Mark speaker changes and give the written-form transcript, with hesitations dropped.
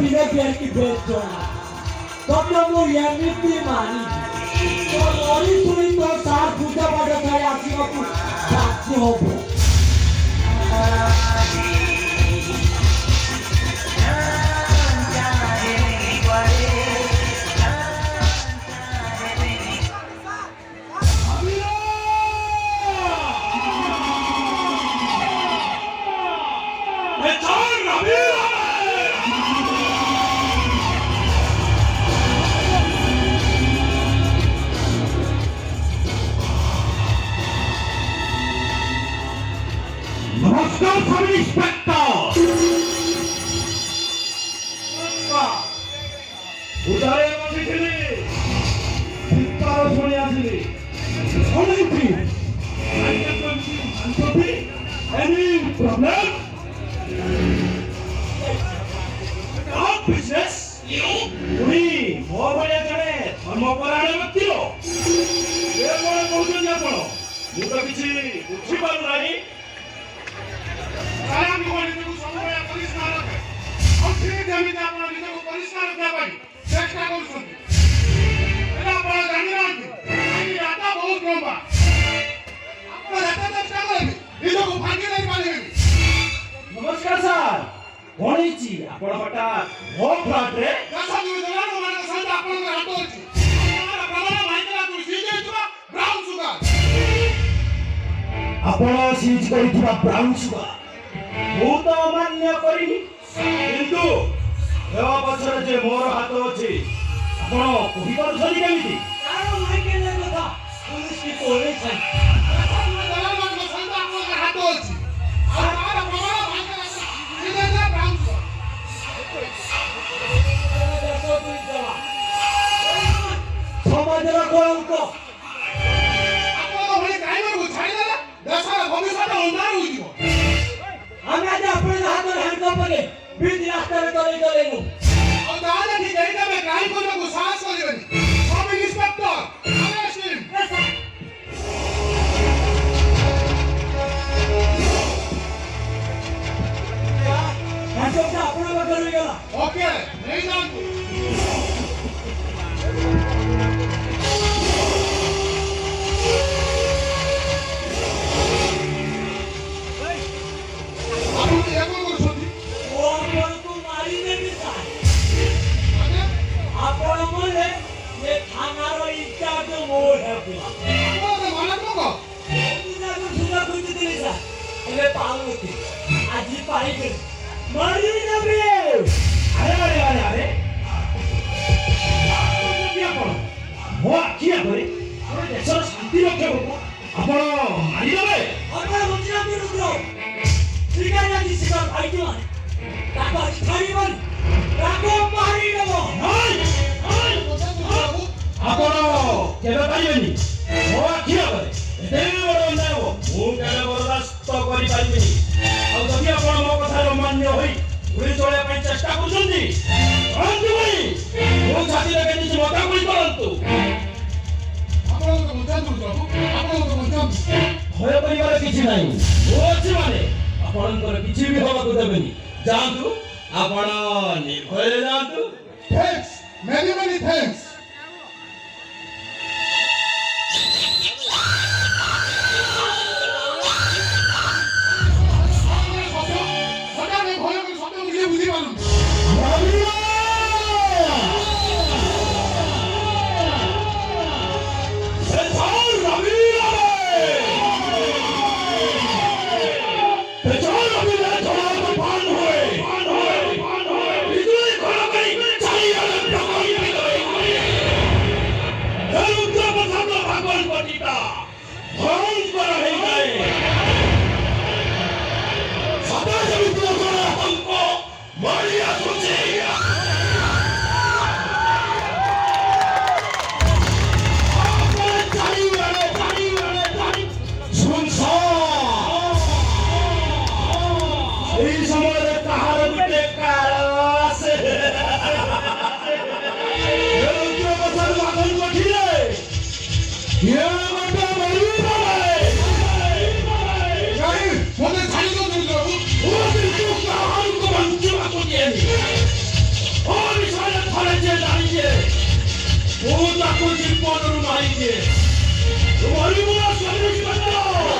Speaker 1: 비례비례기 배웠잖아. 너무 예민이 많이. 어린 소리도 잘 부자받아 가야지 갖고 잡지 없고.
Speaker 2: नमस्कार sub inspector उदारे बसिथिली चित्तार शुणी आसिली अनैति any problem what business तुमी मो भलिया जणे धर्मपरायण व्यक्ति रो ए कोन कहउछन आपण मु तो किछि बुझी पारु नाही
Speaker 3: कायम कोणी तू समोर परिष्कार रखे और फिर जमी ता आपण निज को परिष्कार रखा पाई चेष्टा करूछन एला आपण जानि नांती आनी राता बहुत लंबा आपण राता चेष्टा करबी निज को भागी नहीं पालेबी
Speaker 2: नमस्कार सर कोणीची आपण हटा हो फ्लॅट रे
Speaker 3: कसा तुम्ही दलाल माने संत आपण हात होची तुम्हाला प्रमाण माहिती ना तू सीजे तुला ब्राउन सुगर
Speaker 2: आपण सीज करिଥିବା ब्राउन सुगर ମୁଁ ତ ଅମାନ୍ୟ କରିନି କିନ୍ତୁ ଦେବା ପଛରେ ଯେ ମୋର ହାତ ଅଛି ଆପଣ କହିପାରୁଛନ୍ତି କେମିତି
Speaker 1: କାରଣ ମାଇକେଲ କଥା ପୁଲିସ କୋରେ ଛାଇ
Speaker 3: ଦଲାଲ ମାନଙ୍କ ସଂତ ଆପଣଙ୍କ ହାତ ଅଛି ଆଉ ତାର ପ୍ରମାଣ ମାଇକେଲ सीजे जा ब्राउन
Speaker 1: ସମାଜର କଳଙ୍କ
Speaker 3: ଆପଣ ଭଳି ଗାଈମାନଙ୍କୁ ଛାଡ଼ିଦେଲେ ଦେଶର ଭବିଷ୍ୟତ ଅନ୍ଧାର ହୋଇଯିବ
Speaker 1: ଆମେ ଆଜି ଆପଣଙ୍କ ହାତରେ ହ୍ୟାଣ୍ଡକପ୍ କଲେ ବିଚ୍ ରାସ୍ତାରେ ଚଲେଇଦେଲେନୁ
Speaker 3: ଆଉ ତାହେଲେ ଠିକ ଏଇ ତମେ ଗାଈ କରିବାକୁ ସାହସ କରିବେନି ସବ୍ ଇନ୍ସପେକ୍ଟର ଆରେଷ୍ଟ ହିମ୍
Speaker 1: ହ୍ୟାଣ୍ଡକପ୍ଟା ଆପଣଙ୍କ ପାଖରେ ରହିଗଲା
Speaker 3: ଓକେ ନେଇଯାଆନ୍ତୁ ଆପଣ ଏକଣ କରୁଛନ୍ତି
Speaker 1: ଓ ଆପଣଙ୍କୁ ମାରିଦେବି ସାର୍
Speaker 3: ମାନେ
Speaker 1: ଆପଣ ମଲେ ଏ ଥାନାର ଇନଚାର୍ଜ ମୋ ହେବି
Speaker 3: ଆପଣ ମାରାତ୍ମକ
Speaker 1: ସୁନ୍ଦର ଖୋଜିଥିଲି ସାର୍ ହେଲେ ପାଉନଥିଲି ଆଜି ପାଇଗଲି ମାରିଦେବି
Speaker 2: ଆରେ ଆରେ ଆରେ ଆରେ ଆପଣ ମୋ ଆଖି ଆଗରେ ଆମ ଦେଶର ଶାନ୍ତି ରକ୍ଷକକୁ ଆପଣ ମାରିଦେବେ
Speaker 1: ଆପଣ ବୁଝିଲା ବିରୁଦ୍ଧ ଶିକାର ଆଜି ଶିକାର ଖାଇଛୁ ମାନେ ତାକୁ ଆଜି ଖାଇବନି ତାକୁ ମାରିଦେବ
Speaker 2: ଆପଣ କେବେ ପାଇବେନି ମୋ ଆଖି ଆଗରେ ଏତେ ବଡ଼ ଅନ୍ୟାୟ ହବ ମୁଁ କେବେ ବରଦାସ୍ତ କରିପାରିବିନି ଆଉ ଯଦି ଆପଣ ମୋ କଥାରେ ଅମାନ୍ୟ ହୋଇ ଗୁଳି ଚଳାଇବା ପାଇଁ ଚେଷ୍ଟା କରୁଛନ୍ତି କରନ୍ତୁ ଭାଇ ମୋ ଛାତିରେ କେମିତି ମତା ଗୁଳି କରନ୍ତୁ
Speaker 3: ଆପଣଙ୍କୁ ବୁଝାନ୍ତୁ ପ୍ରଭୁ ଆପଣଙ୍କୁ ବୁଝାନ୍ତୁ
Speaker 2: ଭୟ କରିବାର କିଛି ନାହିଁ ମୁଁ ଅଛି ମାନେ ଆପଣଙ୍କର କିଛି ବି ହବାକୁ ଦେବେନି ଯାଆନ୍ତୁ ଆପଣ ନିର୍ଭୟରେ ଯାଆନ୍ତୁ
Speaker 3: थैंक्स मेनी थैंक्स
Speaker 2: ତାକୁ ଜୀବନରୁ ମାରିଦିଏ ତୁମରି ମୋ ସ୍ୱାମୀ